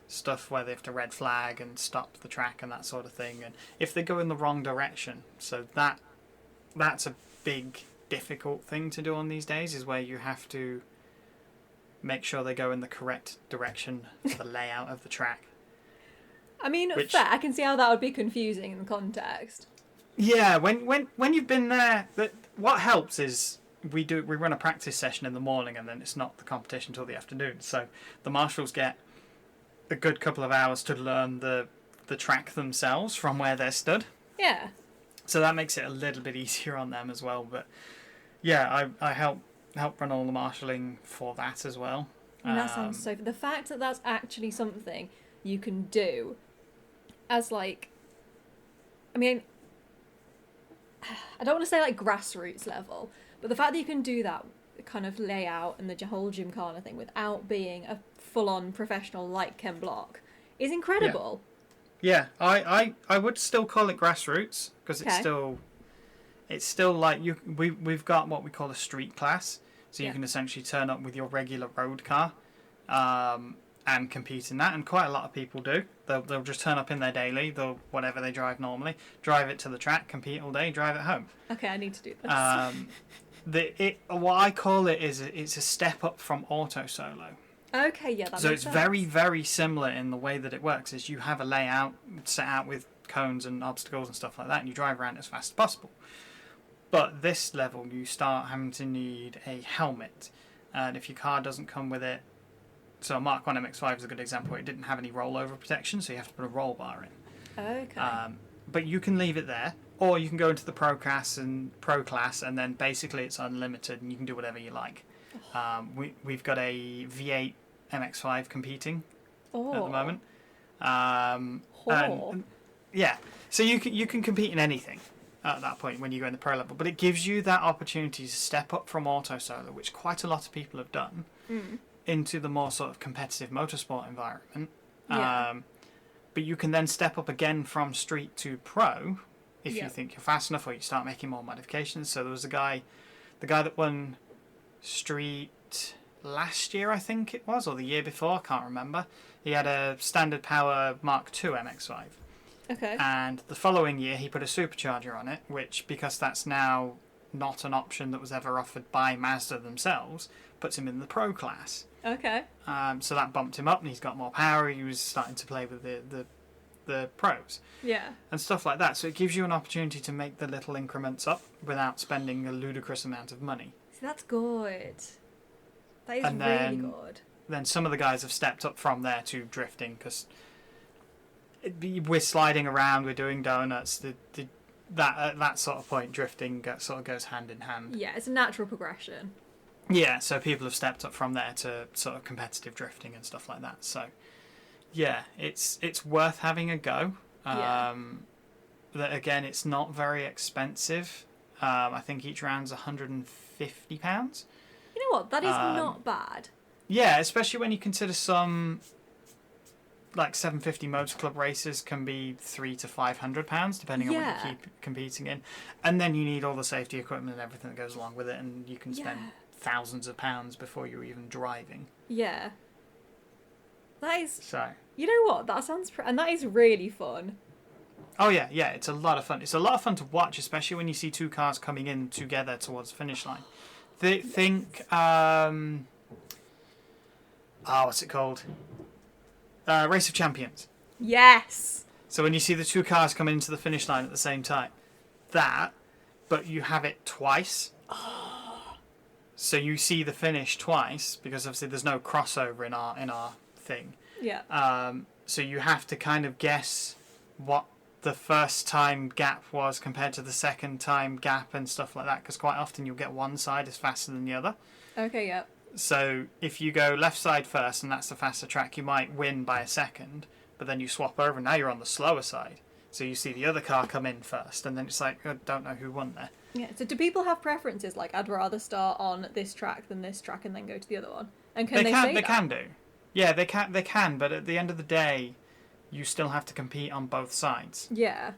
stuff where they have to red flag and stop the track and that sort of thing. And if they go in the wrong direction, so that's a big difficult thing to do on these days, is where you have to make sure they go in the correct direction for the layout of the track. I mean, fair. I can see how that would be confusing in the context. Yeah, when you've been there, what helps is we run a practice session in the morning, and then it's not the competition till the afternoon. So the marshals get a good couple of hours to learn the track themselves from where they're stood. Yeah. So that makes it a little bit easier on them as well. But yeah, I help run all the marshalling for that as well. And that sounds so... The fact that that's actually something you can do as, like... I mean, I don't want to say, like, grassroots level, but the fact that you can do that kind of layout and the whole gymkhana thing without being a full-on professional like Ken Block is incredible. Yeah, I would still call it grassroots, because it's still like we've got what we call a street class, so you can essentially turn up with your regular road car and compete in that, and quite a lot of people do. They'll just turn up in their daily, whatever they drive normally, drive it to the track, compete all day, drive it home. Okay, I need to do this. What I call it is it's a step up from auto solo. Okay, yeah, that makes sense. So it's very, very similar in the way that it works. Is you have a layout set out with cones and obstacles and stuff like that, and you drive around as fast as possible. But this level, you start having to need a helmet, and if your car doesn't come with it, so a Mark 1 MX-5 is a good example. It didn't have any rollover protection, so you have to put a roll bar in. Okay. But you can leave it there, or you can go into the pro class, and then basically it's unlimited, and you can do whatever you like. We've got a V8 MX-5 competing at the moment. And, yeah, so you can compete in anything at that point when you go in the pro level, but it gives you that opportunity to step up from auto solo, which quite a lot of people have done, into the more sort of competitive motorsport environment. Yeah. But you can then step up again from street to pro if you think you're fast enough, or you start making more modifications. So there was the guy that won street last year, I think it was, or the year before, I can't remember. He had a standard power Mark II MX-5. Okay. And the following year he put a supercharger on it, which, because that's now not an option that was ever offered by Mazda themselves, puts him in the pro class. Okay. So that bumped him up, and he's got more power. He was starting to play with the pros. Yeah. And stuff like that. So it gives you an opportunity to make the little increments up without spending a ludicrous amount of money. See, that's good. That is really good. Then some of the guys have stepped up from there to drifting, because we're sliding around, we're doing donuts. At that sort of point, drifting sort of goes hand in hand. Yeah, it's a natural progression. Yeah, so people have stepped up from there to sort of competitive drifting and stuff like that. So, yeah, it's worth having a go. That again, it's not very expensive. I think each round's £150. You know what? That is not bad. Yeah, especially when you consider some, like 750 Motor Club races can be £300 to £500 depending on what you keep competing in, and then you need all the safety equipment and everything that goes along with it, and you can spend thousands of pounds before you're even driving. Yeah. That is... So... You know what? That sounds... and that is really fun. Oh, yeah, it's a lot of fun. It's a lot of fun to watch, especially when you see two cars coming in together towards the finish line. Think... what's it called? Race of Champions. Yes! So when you see the two cars coming into the finish line at the same time, but you have it twice. So you see the finish twice, because obviously there's no crossover in our thing. Yeah. So you have to kind of guess what the first time gap was compared to the second time gap and stuff like that, because quite often you'll get one side is faster than the other. Okay, yeah. So if you go left side first and that's the faster track, you might win by a second, but then you swap over and now you're on the slower side. So you see the other car come in first, and then it's like, I don't know who won there. Yeah, so do people have preferences, like, I'd rather start on this track than this track and then go to the other one? And can they say They that? can do. Yeah, they can, but at the end of the day, you still have to compete on both sides. Yeah.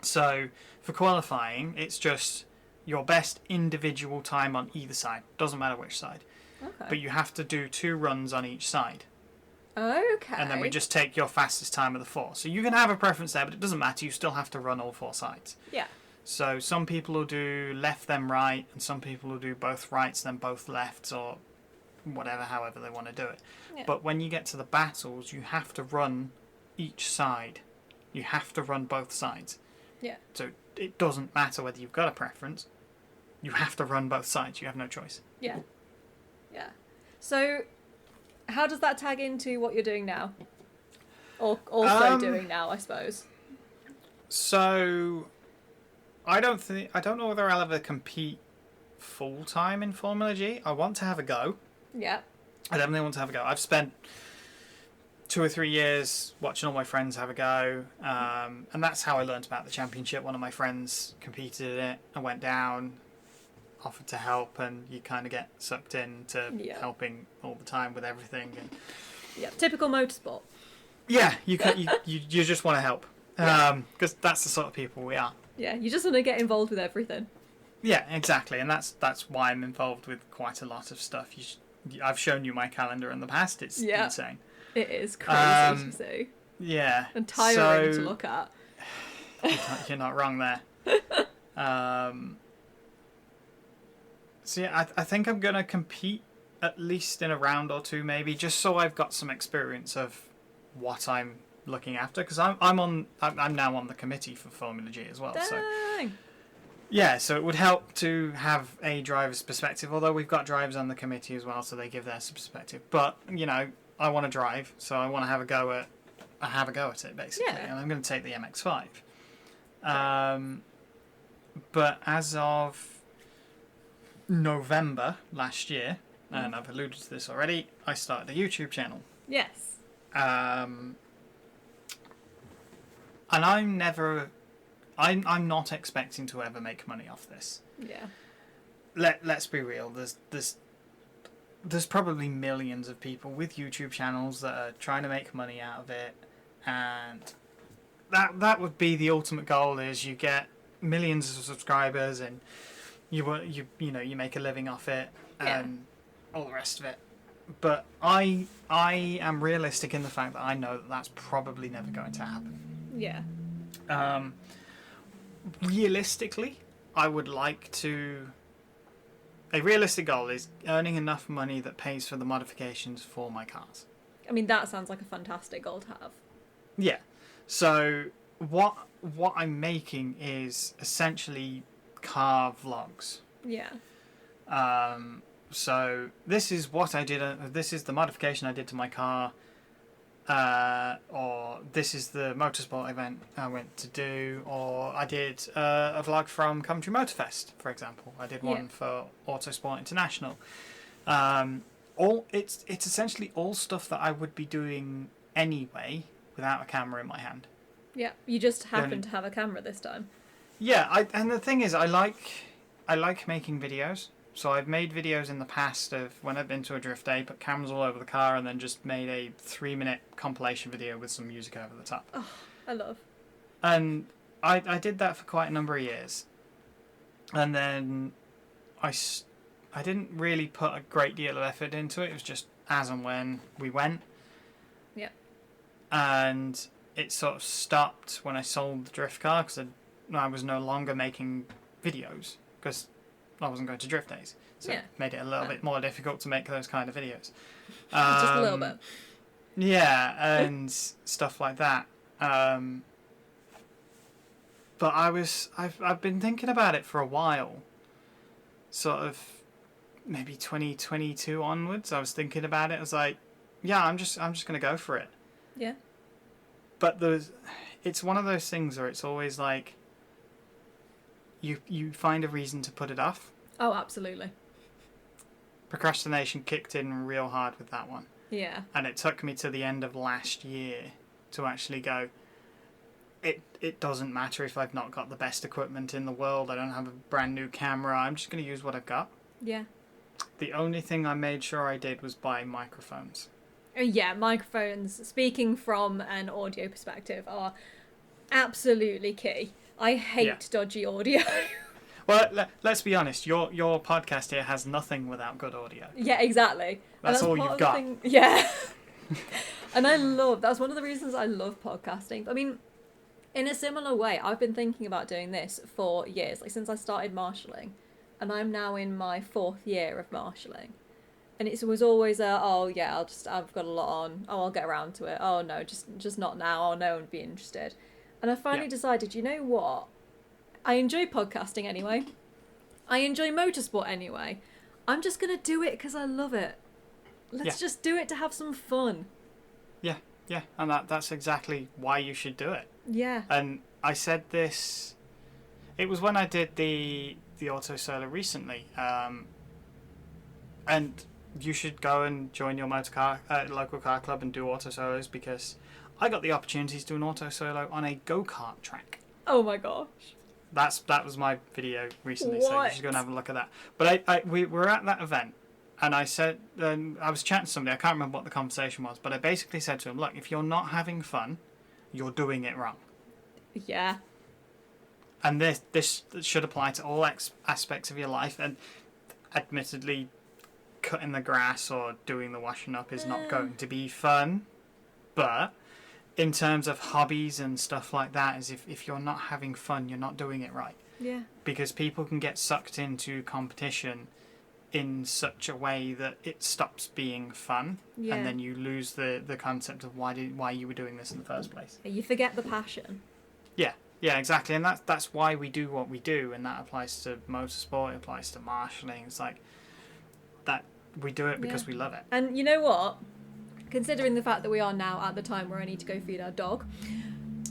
So for qualifying, it's just your best individual time on either side. Doesn't matter which side. Okay. But you have to do 2 runs on each side. Okay. And then we just take your fastest time of the 4. So you can have a preference there, but it doesn't matter. You still have to run all 4 sides. Yeah. So some people will do left then right, and some people will do both rights then both lefts, or whatever, however they want to do it. Yeah. But when you get to the battles, you have to run each side. You have to run both sides. Yeah. So it doesn't matter whether you've got a preference. You have to run both sides. You have no choice. Yeah. Yeah. So how does that tag into what you're doing now? Or also doing now, I suppose. So I don't know whether I'll ever compete full time in Formula G. I want to have a go. Yeah. I definitely want to have a go. I've spent 2 or 3 years watching all my friends have a go, and that's how I learned about the championship. One of my friends competed in it. I went down, offered to help, and you kind of get sucked into helping all the time with everything. And yeah, typical motorsport. yeah, you just want to help, because that's the sort of people we are. Yeah, you just want to get involved with everything. Yeah, exactly, and that's why I'm involved with quite a lot of stuff. I've shown you my calendar in the past. It's insane. It is crazy to see. Yeah. And tiring to look at. You're not wrong there. So yeah, I think I'm going to compete at least in a round or 2 maybe, just so I've got some experience of what I'm looking after, because I'm now on the committee for Formula G as well. Dang. So yeah, so it would help to have a driver's perspective, although we've got drivers on the committee as well, so they give their perspective. But, I want to drive, so I want to have a go at it, basically. Yeah. And I'm going to take the MX-5. But as of November last year, and I've alluded to this already, I started a YouTube channel. Yes. And I'm not expecting to ever make money off this. Yeah. Let's be real. There's probably millions of people with YouTube channels that are trying to make money out of it, and that would be the ultimate goal. Is you get millions of subscribers and you make a living off it and all the rest of it. But I am realistic in the fact that I know that that's probably never going to happen. Yeah. Realistically, I would like to. A realistic goal is earning enough money that pays for the modifications for my cars. I mean, that sounds like a fantastic goal to have. Yeah. So what I'm making is essentially car vlogs. Yeah. So this is what I did. This is the modification I did to my car. Or this is the motorsport event I went to do, or I did a vlog from Coventry Motorfest, for example. I did one for Autosport International. It's essentially all stuff that I would be doing anyway without a camera in my hand. Yeah, you just happen to have a camera this time. Yeah, and the thing is, I like making videos. So I've made videos in the past of when I've been to a drift day, put cameras all over the car, and then just made a 3-minute compilation video with some music over the top. Oh, I love. And I did that for quite a number of years. And then I didn't really put a great deal of effort into it. It was just as and when we went. Yeah. And it sort of stopped when I sold the drift car, because I was no longer making videos, because I wasn't going to drift days, so it made it a little bit more difficult to make those kind of videos. Just a little bit. Yeah, and stuff like that. But I've been thinking about it for a while. Sort of maybe 2022 onwards. I was thinking about it. I was like, yeah, I'm just gonna go for it. Yeah. but it's one of those things where it's always like you find a reason to put it off. Oh, absolutely. Procrastination kicked in real hard with that one. Yeah. And it took me to the end of last year to actually go, it doesn't matter if I've not got the best equipment in the world, I don't have a brand new camera, I'm just going to use what I've got. Yeah. The only thing I made sure I did was buy microphones. Yeah, microphones, speaking from an audio perspective, are absolutely key. I hate dodgy audio. Well, let's be honest, your podcast here has nothing without good audio. Yeah, exactly. That's all you've got. Yeah. And that's one of the reasons I love podcasting. I mean, in a similar way, I've been thinking about doing this for years, like since I started marshalling, and I'm now in my 4th year of marshalling. And it was always I've got a lot on, I'll get around to it, oh no, just not now, no one would be interested. And I finally decided, you know what? I enjoy podcasting anyway. I enjoy motorsport anyway. I'm just going to do it because I love it. Let's just do it to have some fun. Yeah, and that's exactly why you should do it. Yeah. And I said this, it was when I did the auto solo recently, and you should go and join your local car club and do auto solos, because I got the opportunity to do an auto solo on a go-kart track. Oh my gosh. That was my video recently, so you should go and have a look at that. But we were at that event, and I said, I was chatting to somebody, I can't remember what the conversation was, but I basically said to him, look, if you're not having fun, you're doing it wrong. Yeah. And this should apply to all aspects of your life, and admittedly, cutting the grass or doing the washing up is not going to be fun, but in terms of hobbies and stuff like that, is if you're not having fun, you're not doing it right. Yeah. Because people can get sucked into competition in such a way that it stops being fun, and then you lose the concept of why you were doing this in the first place. You forget the passion. Yeah, exactly, and that's why we do what we do, and that applies to motorsport, it applies to marshalling. It's like that we do it because we love it. And you know what? Considering the fact that we are now at the time where I need to go feed our dog,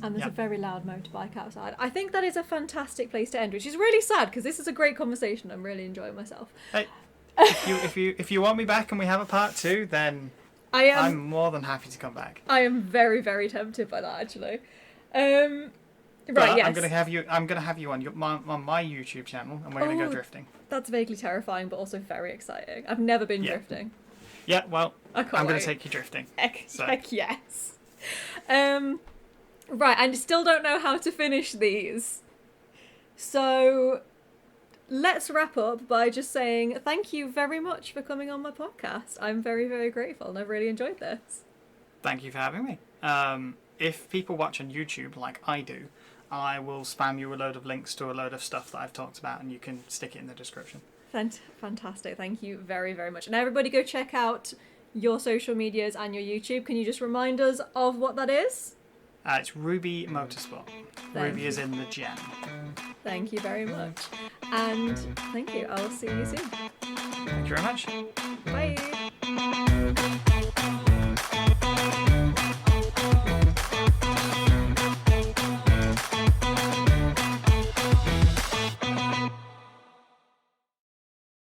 and there's a very loud motorbike outside, I think that is a fantastic place to end, which is really sad because this is a great conversation. I'm really enjoying myself. Hey, if you want me back and we have a part 2, then I'm more than happy to come back. I am very, very tempted by that, actually. Right, yes. I'm gonna have you on my YouTube channel, and we're gonna go drifting. That's vaguely terrifying, but also very exciting. I've never been drifting. Yeah, well, I'm wait. gonna take you drifting. Heck yes. Right, I still don't know how to finish these. So let's wrap up by just saying thank you very much for coming on my podcast. I'm very, very grateful, and I've really enjoyed this. Thank you for having me. If people watch on YouTube like I do, I will spam you a load of links to a load of stuff that I've talked about, and you can stick it in the description. Fantastic. Thank you very, very much. And everybody go check out your social medias and your YouTube. Can you just remind us of what that is? It's Ruby Motorsport. Ruby is in the gem. Thank you very much. And thank you. I will see you soon. Thank you very much. Bye.